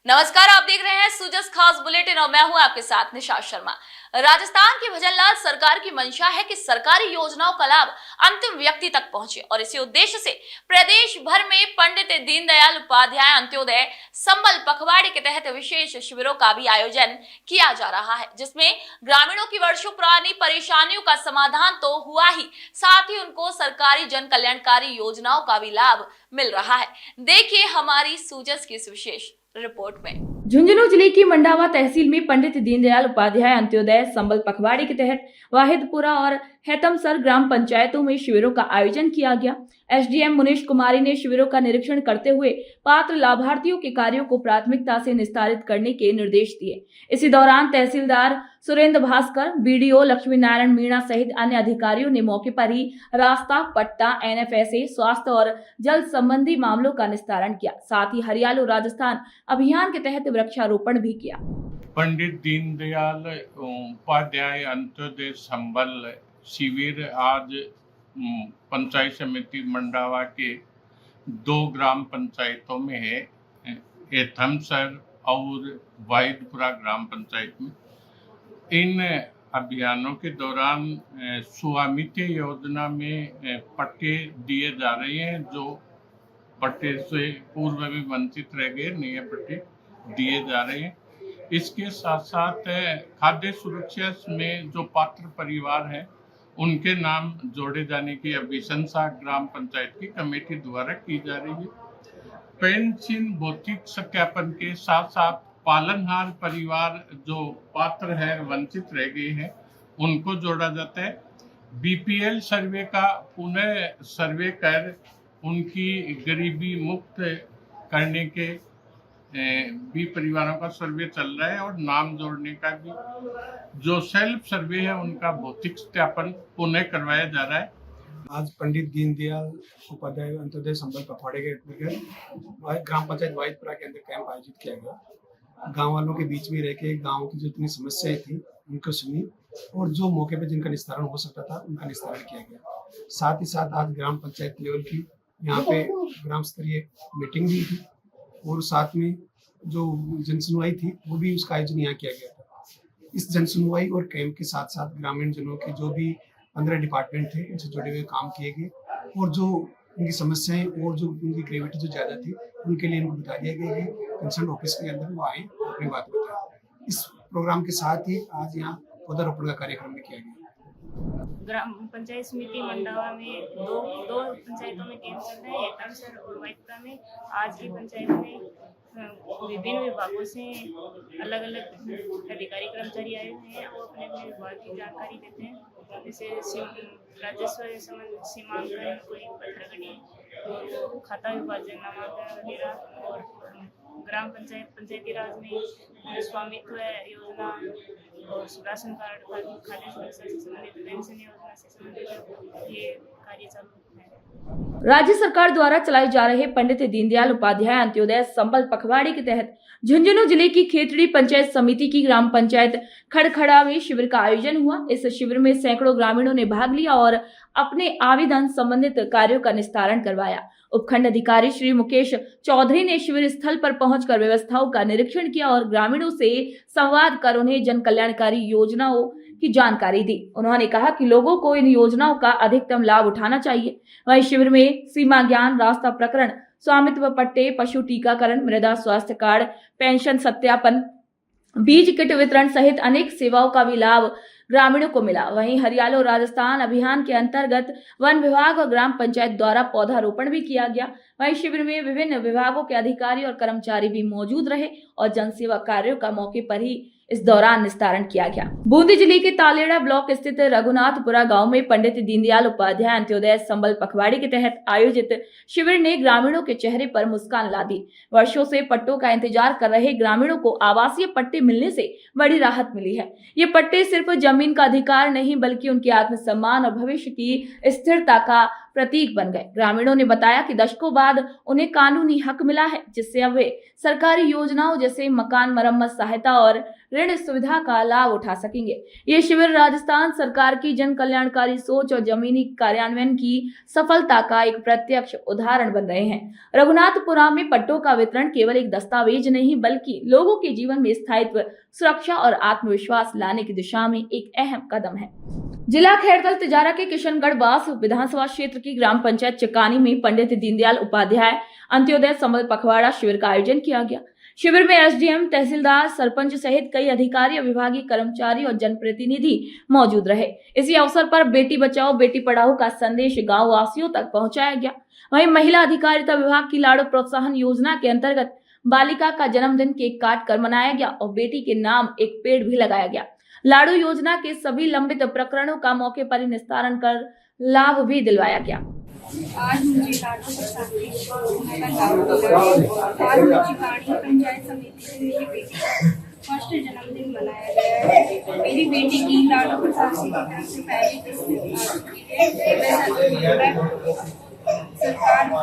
नमस्कार, आप देख रहे हैं सूजस खास बुलेटिन और मैं हूं आपके साथ निशा शर्मा। राजस्थान की भजनलाल सरकार की मंशा है कि सरकारी योजनाओं का लाभ अंतिम व्यक्ति तक पहुंचे और इसी उद्देश्य से प्रदेश भर में पंडित दीनदयाल उपाध्याय अंत्योदय संबल पखवाड़े के तहत विशेष शिविरों का भी आयोजन किया जा रहा है, जिसमें ग्रामीणों की वर्षों पुरानी परेशानियों का समाधान तो हुआ ही, साथ ही उनको सरकारी जन कल्याणकारी योजनाओं का भी लाभ मिल रहा है। देखिए हमारी सूजस की इस विशेष रिपोर्ट में। झुंझुनू जिले की मंडावा तहसील में पंडित दीनदयाल उपाध्याय अंत्योदय संबल पखवाड़े के तहत वाहिदपुरा और हैतमसर ग्राम पंचायतों में शिविरों का आयोजन किया गया। एसडीएम मुनीश कुमारी ने शिविरों का निरीक्षण करते हुए पात्र लाभार्थियों के कार्यों को प्राथमिकता से निस्तारित करने के निर्देश दिए। इसी दौरान तहसीलदार सुरेंद्र भास्कर, बीडीओ लक्ष्मी नारायण मीणा सहित अन्य अधिकारियों ने मौके पर ही रास्ता, पट्टा, एनएफएसए, स्वास्थ्य और जल संबंधी मामलों का निस्तारण किया। साथ ही हरियालो राजस्थान अभियान के तहत वृक्षारोपण भी किया। पंडित दीनदयाल उपाध्याय अंत्योदय संबल शिविर आज पंचायत समिति मंडावा के 2 ग्राम पंचायतों में है, हैतमसर और वाहिदपुरा ग्राम पंचायत में। इन अभियानों के दौरान स्वामित्व योजना में पट्टे दिए जा रहे हैं, जो पट्टे से पूर्व में वंचित रह गए, नए पट्टे दिए जा रहे हैं। इसके साथ साथ खाद्य सुरक्षा में जो पात्र परिवार हैं उनके नाम जोड़े जाने की अभिशंसा ग्राम पंचायत की कमेटी द्वारा की जा रही है। पेंशन भौतिक सत्यापन के साथ साथ पालनहार परिवार जो पात्र है, वंचित रह गए हैं, उनको जोड़ा जाता है। बीपीएल सर्वे का पुनः सर्वे कर उनकी गरीबी मुक्त करने के भी परिवारों का सर्वे चल रहा है और नाम जोड़ने का भी जो सेल्फ सर्वे है उनका भौतिक सत्यापन पुनः करवाया जा रहा है। आज पंडित दीनदयाल उपाध्याय अंत्योदय संबल पखवाड़े के अंतर्गत ग्राम पंचायत वाहिदपुरा के अंदर कैंप आयोजित किया गया। गांव वालों के बीच में रह के गांव की जो इतनी समस्याएं थी उनको सुनी और जो मौके पर जिनका निस्तारण हो सकता था उनका निस्तारण किया गया। साथ ही साथ आज ग्राम पंचायत लेवल की यहाँ पे ग्राम स्तरीय मीटिंग भी थी और साथ में जो जनसुनवाई थी वो भी उसका आयोजन यहाँ किया गया था। इस जनसुनवाई और कैंप के साथ साथ ग्रामीण जनों के जो भी 15 डिपार्टमेंट थे उनसे जुड़े हुए काम किए गए और जो उनकी समस्याएं और जो उनकी ग्रेविटी जो ज़्यादा थी उनके लिए इनको बता दिया गया कि कंसर्न ऑफिस के अंदर वो आए अपनी बात बताएं। इस प्रोग्राम के साथ ही आज यहाँ पौधारोपण का कार्यक्रम भी किया गया। ग्राम पंचायत समिति मंडावा में दो पंचायतों में कैंप चल रहे हैं, हैतमसर और वाहिदपुरा में। आज की पंचायत में विभिन्न विभागों से अलग अलग अधिकारी कर्मचारी आए हुए हैं और अपने अपने विभाग की जानकारी देते हैं, जैसे राजस्व सीमांकन, कोई पत्रगणि, खाता विभाजन, नामांकन वगैरह। और ग्राम पंचायती राज में स्वामित्व योजना और राशन कार्ड, खाद्य सुरक्षा से संबंधित, पेंशन योजना से संबंधित ये कार्य चालू है। राज्य सरकार द्वारा चलाए जा रहे पंडित दीनदयाल उपाध्याय अंत्योदय संबल पखवाड़े के तहत झुंझुनू जिले की खेतड़ी पंचायत समिति की ग्राम पंचायत खड़खड़ा में शिविर का आयोजन हुआ। इस शिविर में सैकड़ों ग्रामीणों ने भाग लिया और अपने आवेदन संबंधित कार्यों का निस्तारण करवाया। उपखंड अधिकारी श्री मुकेश चौधरी ने शिविर स्थल पर पहुंचकर व्यवस्थाओं का निरीक्षण किया और ग्रामीणों से संवाद कर उन्हें जन कल्याणकारी योजनाओं की जानकारी दी। उन्होंने कहा कि लोगों को इन योजनाओं का अधिकतम लाभ उठाना चाहिए। वहीं शिविर में सीमा ज्ञान, रास्ता प्रकरण, स्वामित्व पट्टे, पशु टीकाकरण, मृदा स्वास्थ्य कार्ड, पेंशन सत्यापन, बीज किट वितरण सहित अनेक सेवाओं का भी लाभ ग्रामीणों को मिला। वहीं हरियालो राजस्थान अभियान के अंतर्गत वन विभाग और ग्राम पंचायत द्वारा पौधारोपण भी किया गया। वहीं शिविर में विभिन्न विभागों के अधिकारी और कर्मचारी भी मौजूद रहे और जनसेवा कार्यों का मौके पर ही इस दौरान निस्तारण किया गया। बूंदी जिले के तालेड़ा ब्लॉक स्थित रघुनाथपुरा गांव में पंडित दीनदयाल उपाध्याय अंत्योदय संबल पखवाड़े के तहत आयोजित शिविर ने ग्रामीणों के चेहरे पर मुस्कान ला दी। वर्षों से पट्टों का इंतजार कर रहे ग्रामीणों को आवासीय पट्टे मिलने से बड़ी राहत मिली है। ये पट्टे सिर्फ जमीन का अधिकार नहीं बल्कि उनके आत्मसम्मान और भविष्य की स्थिरता का प्रतीक बन गए। ग्रामीणों ने बताया कि दशकों बाद उन्हें कानूनी हक मिला है, जिससे अब वे सरकारी योजनाओं जैसे मकान मरम्मत सहायता और ऋण सुविधा का लाभ उठा सकेंगे। ये शिविर राजस्थान सरकार की जन कल्याणकारी सोच और जमीनी कार्यान्वयन की सफलता का एक प्रत्यक्ष उदाहरण बन रहे हैं। रघुनाथपुरम में पट्टों का वितरण केवल एक दस्तावेज नहीं, बल्कि लोगों के जीवन में स्थायित्व, सुरक्षा और आत्मविश्वास लाने की दिशा में एक अहम कदम है। जिला खैरतल तिजारा के किशनगढ़ बास विधानसभा क्षेत्र की ग्राम पंचायत चकानी में पंडित दीनदयाल उपाध्याय अंत्योदय संबल पखवाड़ा शिविर का आयोजन किया गया। शिविर में एसडीएम, तहसीलदार, सरपंच सहित कई अधिकारी, विभागीय कर्मचारी और जनप्रतिनिधि मौजूद रहे। इसी अवसर पर बेटी बचाओ बेटी पढ़ाओ का संदेश गांव वासियों तक पहुंचाया गया। वहीं महिला अधिकारिता विभाग की लाड़ो प्रोत्साहन योजना के अंतर्गत बालिका का जन्मदिन केक काट कर मनाया गया और बेटी के नाम एक पेड़ भी लगाया गया। लाड़ू योजना के सभी लंबित प्रकरणों का मौके पर ही निस्तारण कर लाभ भी दिलवाया गया। आज मुझे लाड़ू प्रसादी योजना का लाभ मिला है। आज मुझे गाड़ी पंचायत समिति से मेरी बेटी का फर्स्ट जन्मदिन मनाया गया है। मेरी बेटी की लाड़ू प्रसादी की तरफ से पहली किस्त आ चुकी है। सरकार को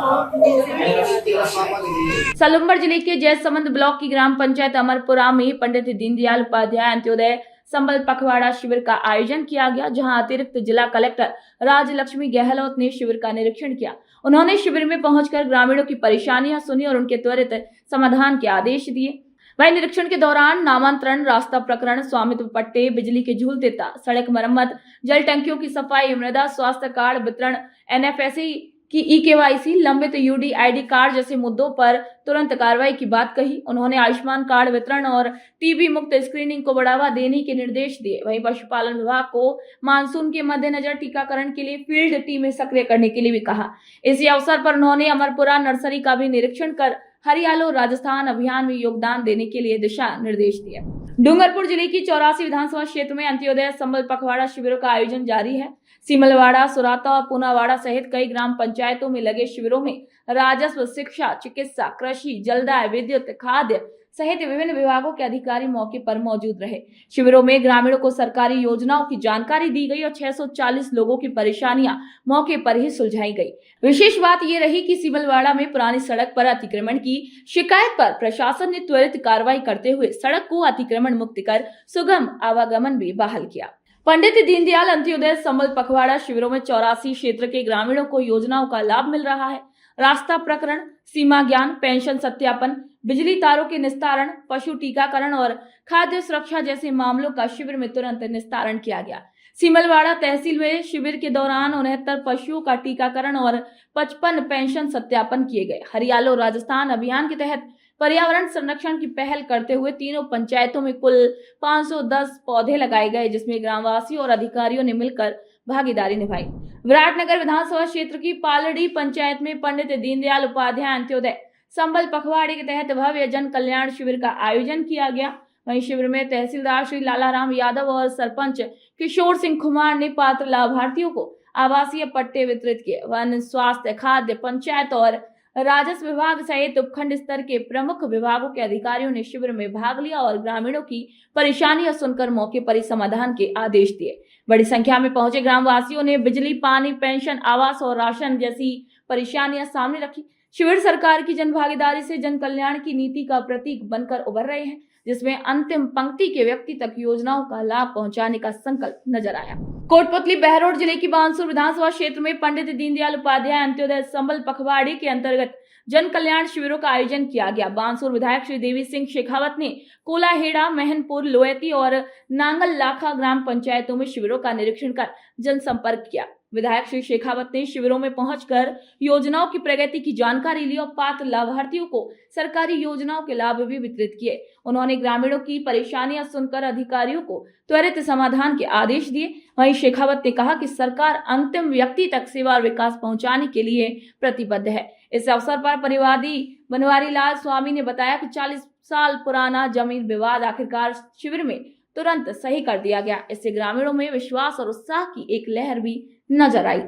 सलुम्बर जिले के जयसमंद ब्लॉक की ग्राम पंचायत अमरपुरा में पंडित दीनदयाल उपाध्याय अंत्योदय संबल पखवाड़ा शिविर का आयोजन किया गया, जहां अतिरिक्त जिला कलेक्टर राजलक्ष्मी गहलोत ने शिविर का निरीक्षण किया। उन्होंने शिविर में पहुंचकर ग्रामीणों की परेशानियां सुनी और उनके त्वरित समाधान के आदेश दिए। वहीं निरीक्षण के दौरान नामांतरण, रास्ता प्रकरण, स्वामित्व पट्टे, बिजली के झूलते तार, सड़क मरम्मत, जल टंकियों की सफाई, मृदा स्वास्थ्य कार्ड वितरण, एनएफएससी की ई-केवाईसी, लंबित यूडीआईडी कार्ड जैसे मुद्दों पर तुरंत कार्रवाई की बात कही। उन्होंने आयुष्मान कार्ड वितरण और टीबी मुक्त स्क्रीनिंग को बढ़ावा देने के निर्देश दिए। वहीं पशुपालन विभाग को मानसून के मद्देनजर टीकाकरण के लिए फील्ड टीमें सक्रिय करने के लिए भी कहा। इसी अवसर पर उन्होंने अमरपुरा नर्सरी का भी निरीक्षण कर हरियालो राजस्थान अभियान में योगदान देने के लिए दिशा निर्देश दिए। डूंगरपुर जिले की 84 विधानसभा क्षेत्र में अंत्योदय संबल पखवाड़ा शिविरों का आयोजन जारी है। सीमलवाड़ा, सुराता और पूनावाड़ा सहित कई ग्राम पंचायतों में लगे शिविरों में राजस्व, शिक्षा, चिकित्सा, कृषि, जलदाय, विद्युत, खाद्य सहित विभिन्न विभागों के अधिकारी मौके पर मौजूद रहे। शिविरों में ग्रामीणों को सरकारी योजनाओं की जानकारी दी गई और 640 लोगों की परेशानियां मौके पर ही सुलझाई गई। विशेष बात यह रही कि सीमलवाड़ा में पुरानी सड़क पर अतिक्रमण की शिकायत पर प्रशासन ने त्वरित कार्रवाई करते हुए सड़क को अतिक्रमण मुक्त कर सुगम आवागमन भी बहाल किया। पंडित दीनदयाल अंत्योदय संबल पखवाड़ा शिविरों में 84 क्षेत्र के ग्रामीणों को योजनाओं का लाभ मिल रहा है। रास्ता प्रकरण, सीमा ज्ञान, पेंशन सत्यापन, बिजली तारों के निस्तारण, पशु टीकाकरण और खाद्य सुरक्षा जैसे मामलों का शिविर में तुरंत निस्तारण किया गया। सीमलवाड़ा तहसील में शिविर के दौरान 69 पशुओं का टीकाकरण और 55 पेंशन सत्यापन किए गए। हरियालो राजस्थान अभियान के तहत पर्यावरण संरक्षण की पहल करते हुए तीनों पंचायतों में कुल 510 पौधे लगाए गए, जिसमें ग्रामवासियों और अधिकारियों ने मिलकर भागीदारी निभाई। विराटनगर विधानसभा क्षेत्र की पालड़ी पंचायत में पंडित दीनदयाल उपाध्याय अंत्योदय संबल पखवाड़े के तहत भव्य जन कल्याण शिविर का आयोजन किया गया। वहीं शिविर में तहसीलदार श्री लालाराम यादव और सरपंच किशोर सिंह कुमार ने पात्र लाभार्थियों को आवासीय पट्टे वितरित किए। वन, स्वास्थ्य, खाद्य, पंचायत और राजस्व विभाग सहित उपखंड स्तर के प्रमुख विभागों के अधिकारियों ने शिविर में भाग लिया और ग्रामीणों की परेशानियां सुनकर मौके पर ही समाधान के आदेश दिए। बड़ी संख्या में पहुंचे ग्रामवासियों ने बिजली, पानी, पेंशन, आवास और राशन जैसी परेशानियां सामने रखी। शिविर सरकार की जनभागीदारी से जन कल्याण की नीति का प्रतीक बनकर उभर रहे हैं, जिसमें अंतिम पंक्ति के व्यक्ति तक योजनाओं का लाभ पहुंचाने का संकल्प नजर आया। कोटपुतली बहरोड जिले की बांसुर विधानसभा क्षेत्र में पंडित दीनदयाल उपाध्याय अंत्योदय संबल पखवाड़े के अंतर्गत जन कल्याण शिविरों का आयोजन किया गया। बांसुर विधायक श्री देवी सिंह शेखावत ने कोलाहेड़ा, महनपुर, लोएती और नांगल लाखा ग्राम पंचायतों में शिविरों का निरीक्षण कर जनसंपर्क किया। विधायक श्री शेखावत ने शिविरों में पहुंचकर योजनाओं की प्रगति की जानकारी ली और पात्र लाभार्थियों को सरकारी योजनाओं के लाभ भी वितरित किए। उन्होंने ग्रामीणों की परेशानियां सुनकर अधिकारियों को त्वरित समाधान के आदेश दिए। वहीं शेखावत ने कहा कि सरकार अंतिम व्यक्ति तक सेवा और विकास पहुंचाने के लिए प्रतिबद्ध है। इस अवसर पर परिवादी बनवारी लाल स्वामी ने बताया कि 40 साल पुराना जमीन विवाद आखिरकार शिविर में तुरंत सही कर दिया गया। इससे ग्रामीणों में विश्वास और उत्साह की एक लहर भी नजर आई।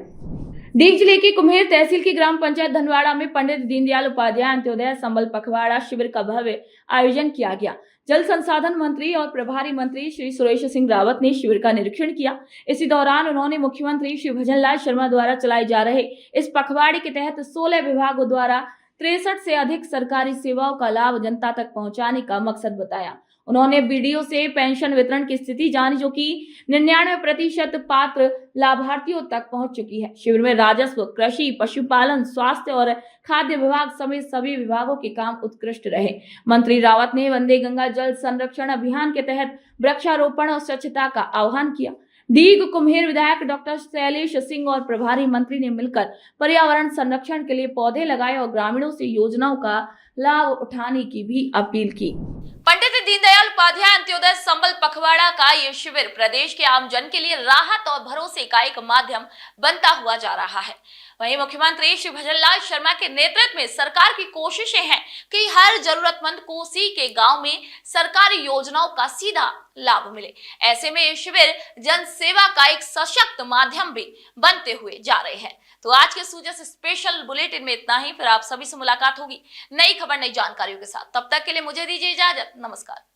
डीग जिले के कुम्हेर तहसील की ग्राम पंचायत धनवाड़ा में पंडित दीनदयाल उपाध्याय अंत्योदय संबल पखवाड़ा शिविर का भव्य आयोजन किया गया। जल संसाधन मंत्री और प्रभारी मंत्री श्री सुरेश सिंह रावत ने शिविर का निरीक्षण किया। इसी दौरान उन्होंने मुख्यमंत्री श्री भजनलाल शर्मा द्वारा चलाए जा रहे इस पखवाड़े के तहत 16 विभागों द्वारा 63 से अधिक सरकारी सेवाओं का लाभ जनता तक पहुंचाने का मकसद बताया। उन्होंने बीडीओ से पेंशन वितरण की स्थिति जानी, जो कि 99% पात्र लाभार्थियों तक पहुंच चुकी है। शिविर में राजस्व, कृषि, पशुपालन, स्वास्थ्य और खाद्य विभाग समेत सभी विभागों के काम उत्कृष्ट रहे। मंत्री रावत ने वंदे गंगा जल संरक्षण अभियान के तहत वृक्षारोपण और स्वच्छता का आह्वान किया। डीग कुम्हेर विधायक डॉक्टर शैलेश सिंह और प्रभारी मंत्री ने मिलकर पर्यावरण संरक्षण के लिए पौधे लगाए और ग्रामीणों से योजनाओं का लाभ उठाने की भी अपील की। पंडित दीनदयाल उपाध्याय अंत्योदय संबल पखवाड़ा का ये शिविर प्रदेश के आम जन के लिए राहत और भरोसे का एक माध्यम बनता हुआ जा रहा है। वहीं मुख्यमंत्री श्री भजनलाल शर्मा के नेतृत्व में सरकार की कोशिशें हैं कि हर जरूरतमंद कोसी के गांव में सरकारी योजनाओं का सीधा लाभ मिले। ऐसे में ये शिविर जन सेवा का एक सशक्त माध्यम भी बनते हुए जा रहे हैं। तो आज के सूजस स्पेशल बुलेटिन में इतना ही। फिर आप सभी से मुलाकात होगी नई खबर, नई जानकारियों के साथ। तब तक के लिए मुझे दीजिए इजाजत। नमस्कार।